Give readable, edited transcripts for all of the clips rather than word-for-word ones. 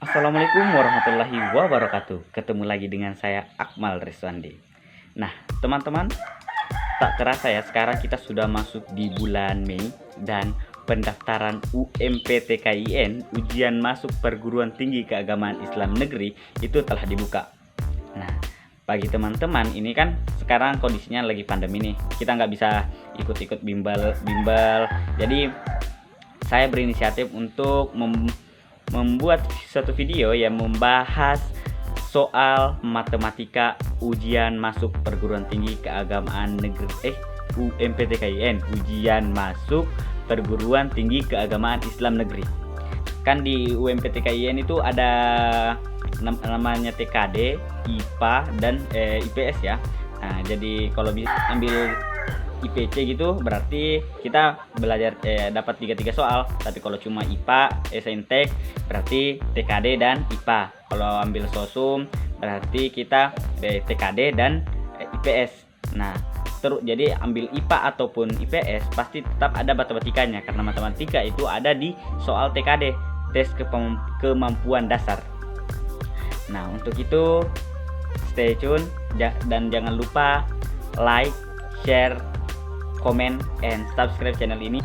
Assalamualaikum warahmatullahi wabarakatuh. Ketemu lagi dengan saya Akmal Reswandi. Nah, teman-teman, tak terasa ya sekarang kita sudah masuk di bulan Mei dan pendaftaran UMPTKIN ujian masuk perguruan tinggi keagamaan Islam negeri itu telah dibuka. Nah, bagi teman-teman ini kan sekarang kondisinya lagi pandemi nih, kita nggak bisa ikut-ikut bimbel. Jadi saya berinisiatif untuk membuat satu video yang membahas soal matematika ujian masuk perguruan tinggi keagamaan negeri UMPTKIN, ujian masuk perguruan tinggi keagamaan Islam negeri. Kan di UMPTKIN itu ada namanya TKD, IPA dan IPS ya. Nah, jadi kalau bisa ambil IPC gitu berarti kita belajar dapat 3 soal, tapi kalau cuma IPA, Saintek berarti TKD dan IPA. Kalau ambil sosum berarti kita TKD dan IPS. Nah, jadi ambil IPA ataupun IPS pasti tetap ada matematikanya, karena matematika itu ada di soal TKD, tes kemampuan dasar. Nah, untuk itu stay tune dan jangan lupa like, share, komen, and subscribe channel ini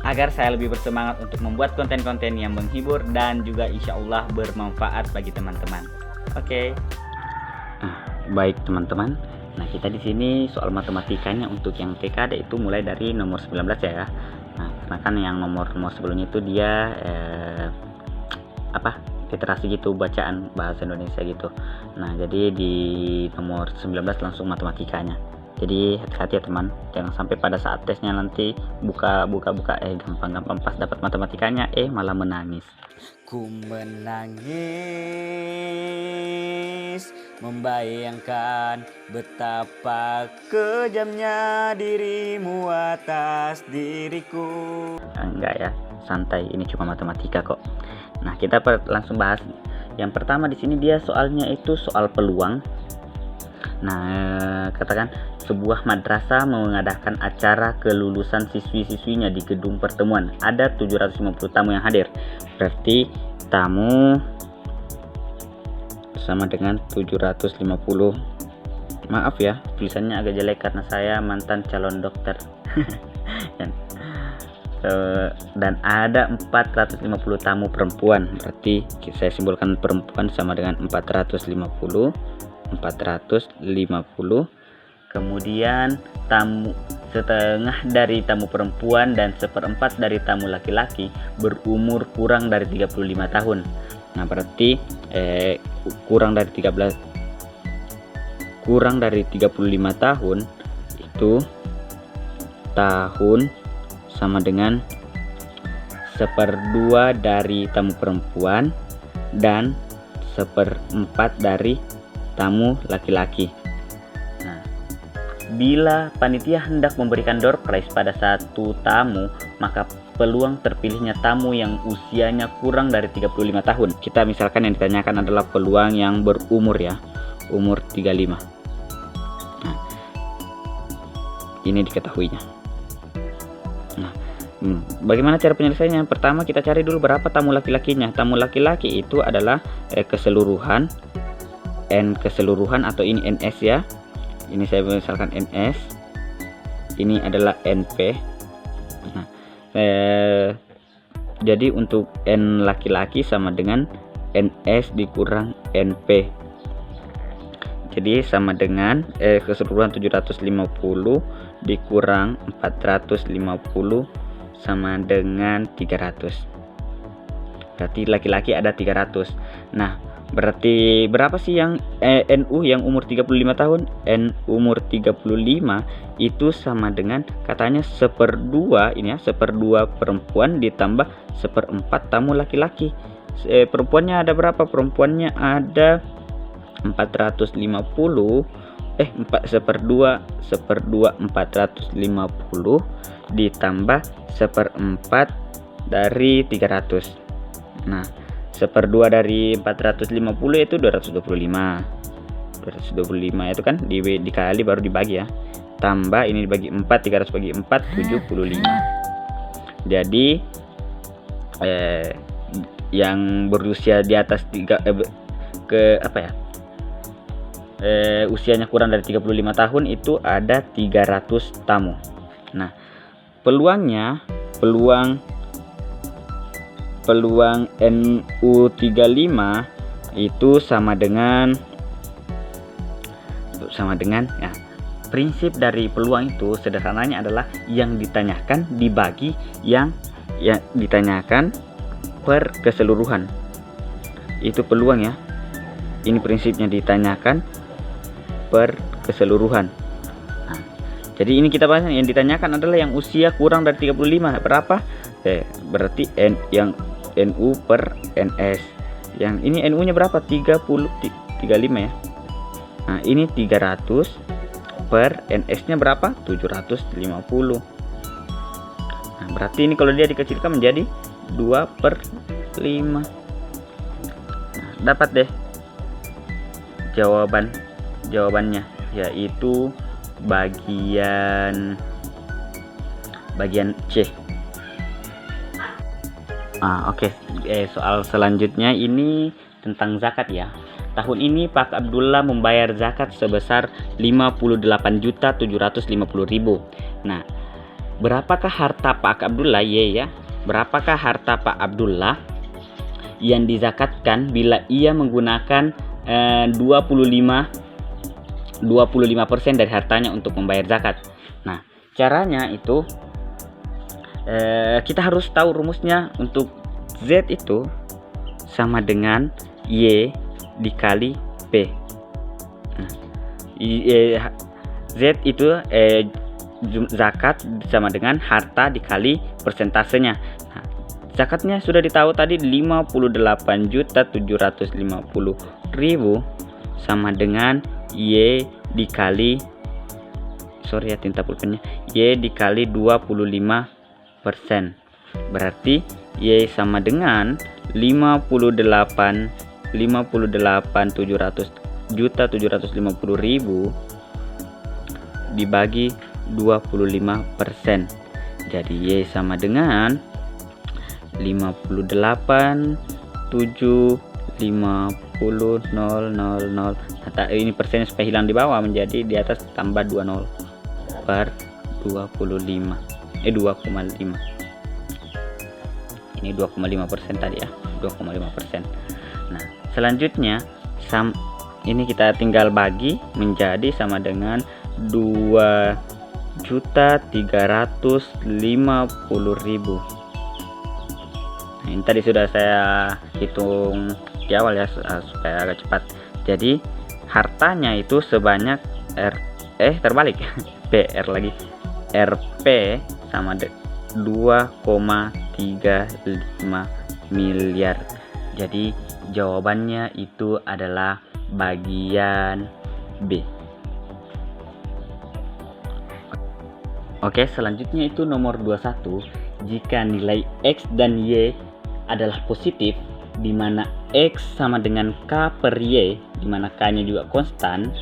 agar saya lebih bersemangat untuk membuat konten-konten yang menghibur dan juga insya Allah bermanfaat bagi teman-teman. Oke. Baik teman-teman. Nah, kita di sini soal matematikanya untuk yang TKD itu mulai dari nomor 19 ya. Nah, karena kan yang nomor sebelumnya itu dia literasi gitu, bacaan bahasa Indonesia gitu. Nah, jadi di nomor 19 langsung matematikanya. Jadi hati-hati ya teman, jangan sampai pada saat tesnya nanti buka gampang pas dapat matematikanya malah menangis. Ku menangis membayangkan betapa kejamnya dirimu atas diriku. Enggak ya, santai, ini cuma matematika kok. Nah, kita langsung bahas. Yang pertama di sini dia soalnya itu soal peluang. Nah, katakan sebuah madrasah mengadakan acara kelulusan siswi-siswinya di gedung pertemuan. Ada 750 tamu yang hadir. Berarti tamu sama dengan 750. Maaf ya, tulisannya agak jelek karena saya mantan calon dokter. Dan ada 450 tamu perempuan. Berarti saya simbolkan perempuan sama dengan 450. Kemudian tamu setengah dari tamu perempuan dan seperempat dari tamu laki-laki berumur kurang dari 35 tahun. Nah, berarti kurang dari 35 tahun itu tahun sama dengan 1/2 dari tamu perempuan dan 1/4 dari tamu laki-laki. Nah, bila panitia hendak memberikan door prize pada satu tamu, maka peluang terpilihnya tamu yang usianya kurang dari 35 tahun. Kita misalkan yang ditanyakan adalah peluang yang berumur ya, umur 35. Nah, ini diketahuinya. Nah, bagaimana cara penyelesaiannya? Pertama kita cari dulu berapa tamu laki-lakinya. Tamu laki-laki itu adalah keseluruhan, N keseluruhan atau ini NS ya. Ini saya misalkan NS. Ini adalah NP. Nah, jadi untuk N laki-laki sama dengan NS dikurang NP. Jadi sama dengan keseluruhan 750 dikurang 450 sama dengan 300. Berarti laki-laki ada 300. Nah, berarti berapa sih yang NU yang umur 35 tahun? N umur 35 itu sama dengan katanya 1/2 ini ya, 1/2 perempuan ditambah 1/4 tamu laki-laki. Perempuannya ada berapa? Perempuannya ada 450 1/2 450 ditambah 1/4 dari 300. Nah, 1/2 dari 450 itu 225. 225 itu kan dikali baru dibagi ya. Tambah ini dibagi 4, 300 bagi 4 75. Jadi yang berusia di atas usianya kurang dari 35 tahun itu ada 300 tamu. Nah, peluang NU35 itu sama dengan ya, prinsip dari peluang itu sederhananya adalah yang ditanyakan dibagi yang ditanyakan per keseluruhan. Itu peluang ya. Ini prinsipnya, ditanyakan per keseluruhan. Nah, jadi ini kita bahas yang ditanyakan adalah yang usia kurang dari 35. Berapa? Berarti yang NU per NS. Yang ini NU-nya berapa? 35 ya. Nah, ini 300 per NS-nya berapa? 750. Nah, berarti ini kalau dia dikecilkan menjadi 2/5. Nah, dapat deh jawabannya, yaitu bagian C. Oke. Soal selanjutnya ini tentang zakat ya. Tahun ini Pak Abdullah membayar zakat sebesar 58.750.000. Nah, berapakah harta Pak Abdullah berapakah harta Pak Abdullah yang dizakatkan bila ia menggunakan 25% dari hartanya untuk membayar zakat? Nah, caranya itu kita harus tahu rumusnya. Untuk Z itu sama dengan Y dikali P. Nah, Z itu zakat sama dengan harta dikali persentasenya. Nah, zakatnya sudah ditahu tadi 58.750.000 sama dengan Y dikali Y dikali 25%. Berarti Y sama dengan 58.750.000 dibagi 25%. Jadi Y sama dengan 58.750.000. Ini persennya supaya hilang di bawah, menjadi di atas tambah 20 per 2,5. Ini 2,5% tadi ya, 2,5%. Nah, selanjutnya ini kita tinggal bagi menjadi sama dengan 2.350.000. Nah, ini tadi sudah saya hitung di awal ya, supaya agak cepat. Jadi hartanya itu sebanyak RP sama 2,35 miliar. Jadi jawabannya itu adalah bagian B. Oke, selanjutnya itu nomor 21. Jika nilai X dan Y adalah positif, di mana X sama dengan K per Y, di mana K-nya juga konstan.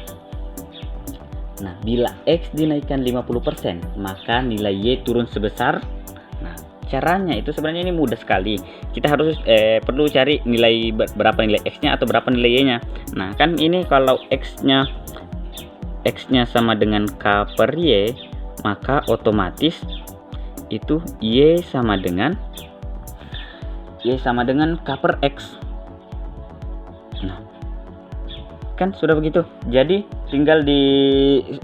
Nah, bila X dinaikkan 50%, maka nilai Y turun sebesar. Nah, caranya itu sebenarnya ini mudah sekali. Kita harus perlu cari nilai berapa nilai X-nya atau berapa nilai Y-nya. Nah, kan ini kalau X-nya sama dengan K per Y, maka otomatis itu Y sama dengan K per X. Nah, kan sudah begitu. Jadi tinggal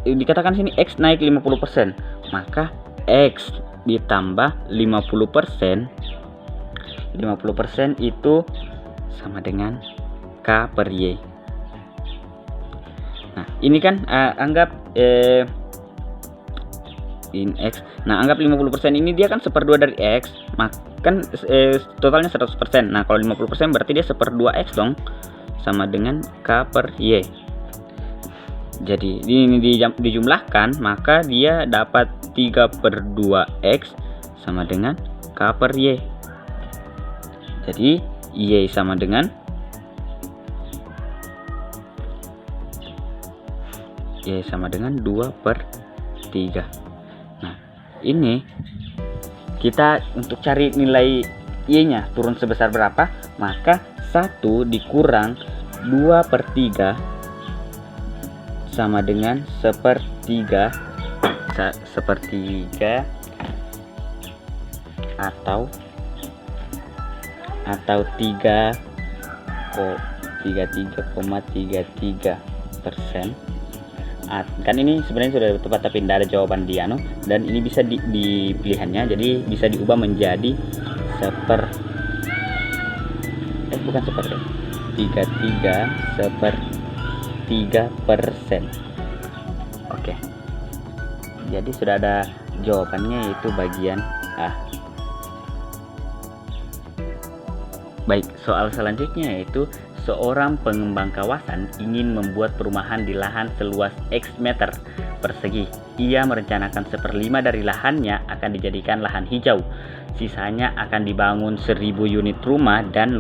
dikatakan sini X naik 50%, maka X ditambah 50%. 50% itu sama dengan K per Y. Nah, ini kan anggap in X. Nah, anggap 50% ini dia kan 1/2 dari X, kan totalnya 100%. Nah, kalau 50% berarti dia 1/2 X dong, sama dengan K per Y. Jadi ini dijumlahkan, maka dia dapat 3/2 X sama dengan K per Y. Jadi Y sama dengan 2/3. Nah, ini kita untuk cari nilai Y-nya turun sebesar berapa, maka 1 dikurang 2/3 sama dengan sepertiga atau 33,33%. Kan ini sebenarnya sudah tepat tapi tidak ada jawaban di dan ini bisa di pilihannya, jadi bisa diubah menjadi 33/3%. Oke, jadi sudah ada jawabannya, yaitu bagian A. Baik, soal selanjutnya yaitu seorang pengembang kawasan ingin membuat perumahan di lahan seluas X meter persegi. Ia merencanakan 1/5 dari lahannya akan dijadikan lahan hijau. Sisanya akan dibangun 1000 unit rumah dan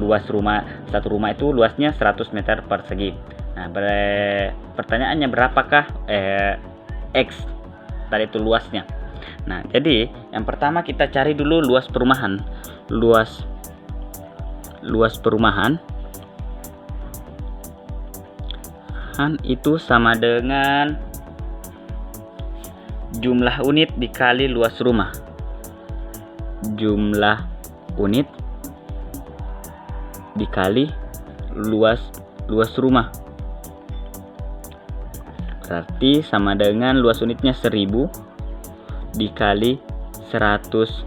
satu rumah itu luasnya 100 meter persegi. Nah, pertanyaannya berapakah X tadi itu luasnya? Nah, jadi yang pertama kita cari dulu luas perumahan. Luas perumahan itu sama dengan jumlah unit dikali luas rumah. Jumlah unit dikali luas rumah. Berarti sama dengan luas unitnya 1000 dikali 100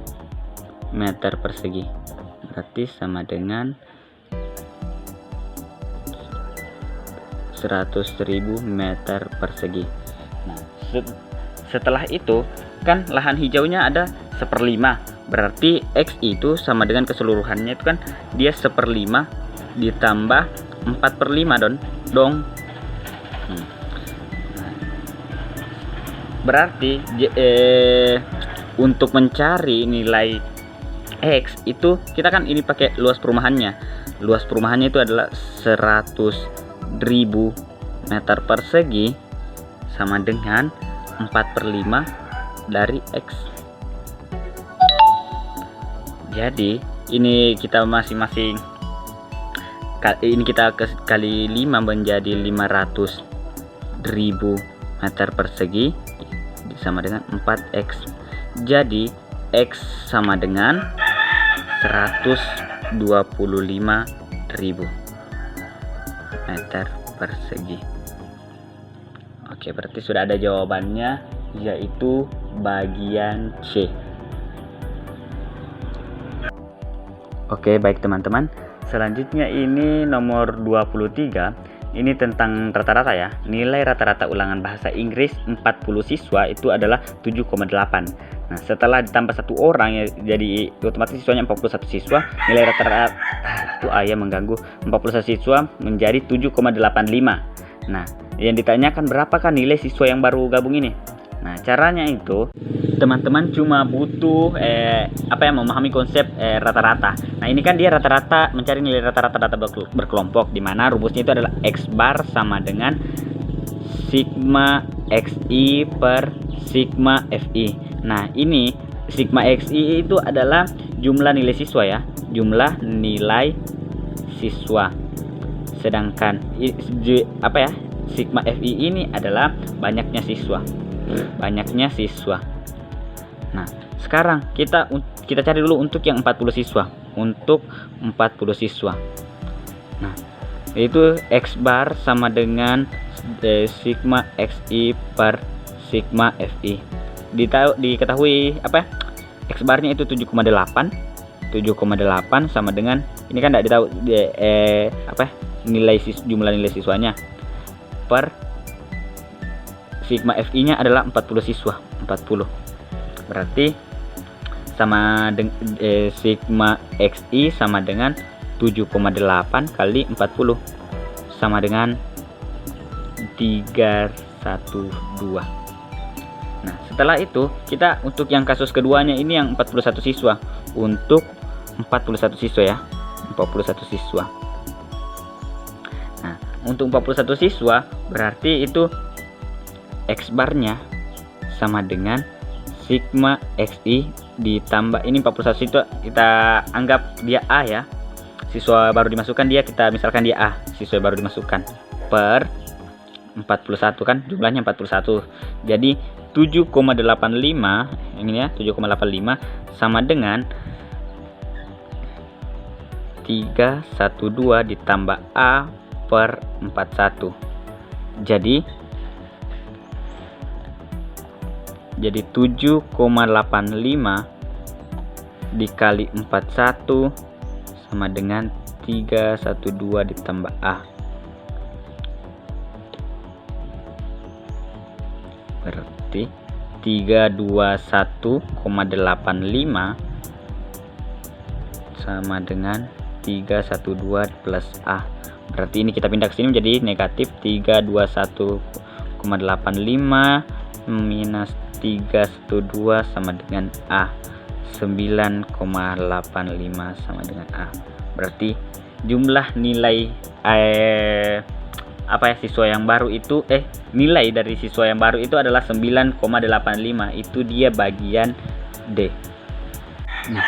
meter persegi. Berarti sama dengan 100.000 meter persegi. Nah, setelah itu kan lahan hijaunya ada 1/5, berarti X itu sama dengan keseluruhannya itu kan dia 1/5 ditambah 4/5 dong. Berarti untuk mencari nilai X itu kita kan ini pakai luas perumahannya. Luas perumahannya itu adalah 100.000 meter persegi sama dengan 4/5 dari X. Jadi ini kita masing-masing ini kita kali 5 menjadi 500.000 meter persegi sama dengan 4X. Jadi X sama dengan 125.000 meter persegi. Oke, berarti sudah ada jawabannya, yaitu bagian C. Oke, baik teman-teman. Selanjutnya ini nomor 23. Ini tentang rata-rata ya. Nilai rata-rata ulangan bahasa Inggris 40 siswa itu adalah 7,8. Nah, setelah ditambah 1 orang ya, jadi otomatis siswanya 41 siswa. Nilai rata-rata itu ayah mengganggu 41 siswa menjadi 7,85. Nah, yang ditanyakan berapakah nilai siswa yang baru gabung ini? Nah, caranya itu teman-teman cuma butuh memahami konsep rata-rata. Nah, ini kan dia rata-rata, mencari nilai rata-rata data berkelompok, di mana rumusnya itu adalah X bar sama dengan sigma XI per sigma FI. Nah, ini sigma XI itu adalah jumlah nilai siswa ya, jumlah nilai siswa. Sedangkan sigma FI ini adalah banyaknya siswa. Nah, sekarang kita cari dulu untuk yang 40 siswa. Nah, yaitu X bar sama dengan sigma XI per sigma FI. Diketahui X barnya itu 7,8 sama dengan ini kan tidak ditahu jumlah nilai siswanya per sigma FI nya adalah 40 siswa. 40 berarti sama dengan sigma XI sama dengan 7,8 kali 40 sama dengan 312. Nah, setelah itu kita untuk yang kasus keduanya ini yang 41 siswa. Untuk 41 siswa ya, 41 siswa. Nah, untuk 41 siswa berarti itu X barnya sama dengan sigma xi ditambah ini 41 itu kita anggap dia A ya. Siswa baru dimasukkan dia, kita misalkan dia A, siswa baru dimasukkan per 41 kan jumlahnya 41. Jadi 7,85 ini ya, 7,85 sama dengan 312 ditambah A per 41. Jadi 7,85 dikali 41 sama dengan 312 ditambah A. Berarti 321,85 sama dengan 312 plus A. Berarti ini kita pindah ke sini menjadi negatif 321,85 minus 312 sama dengan A. 9,85 sama dengan A. Berarti jumlah nilai siswa yang baru itu nilai dari siswa yang baru itu adalah 9,85. Itu dia bagian D. Nah,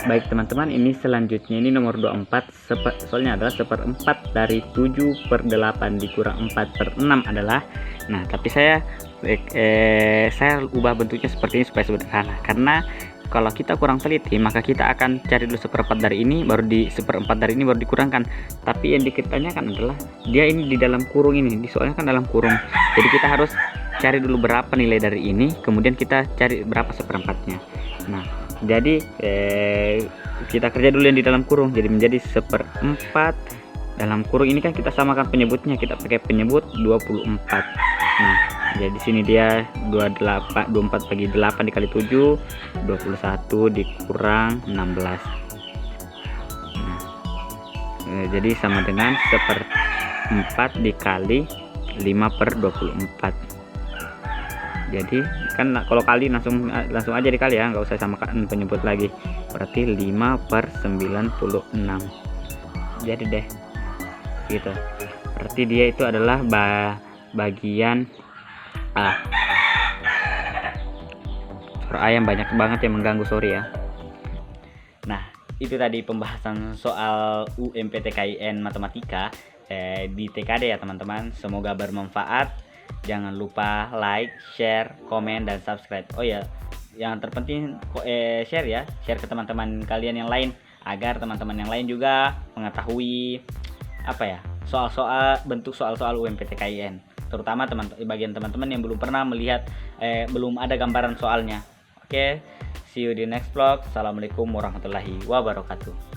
baik teman-teman, ini selanjutnya ini nomor 24. Soalnya adalah 1/4 dari 7/8 dikurang 4/6 adalah. Nah, tapi saya ubah bentuknya seperti ini supaya sederhana, karena kalau kita kurang teliti maka kita akan cari dulu 1/4 dari ini, baru di 1/4 dari ini baru dikurangkan. Tapi yang ditanyakan adalah dia ini di dalam kurung ini, soalnya kan dalam kurung, jadi kita harus cari dulu berapa nilai dari ini, kemudian kita cari berapa 1/4-nya. Nah, jadi kita kerja dulu yang di dalam kurung, jadi menjadi 1/4 dalam kurung ini kan kita samakan penyebutnya, kita pakai penyebut 24. Nah, jadi sini dia 24 bagi 8 dikali 7, 21 dikurang 16. Nah, jadi sama dengan 1/4 dikali 5/24. Jadi kan kalau kali langsung aja dikali ya, nggak usah samakan penyebut lagi. Berarti 5/96. Jadi deh gitu. Berarti dia itu adalah bagian A. Suara ayam banyak banget yang mengganggu, sorry ya. Nah, itu tadi pembahasan soal UMPTKIN Matematika di TKD ya teman-teman. Semoga bermanfaat. Jangan lupa like, share, komen, dan subscribe. Oh ya, yang terpenting share ya, share ke teman-teman kalian yang lain, agar teman-teman yang lain juga mengetahui bentuk soal-soal UMPTKIN, terutama bagian teman-teman yang belum pernah melihat, belum ada gambaran soalnya. Oke, see you di next vlog. Assalamualaikum warahmatullahi wabarakatuh.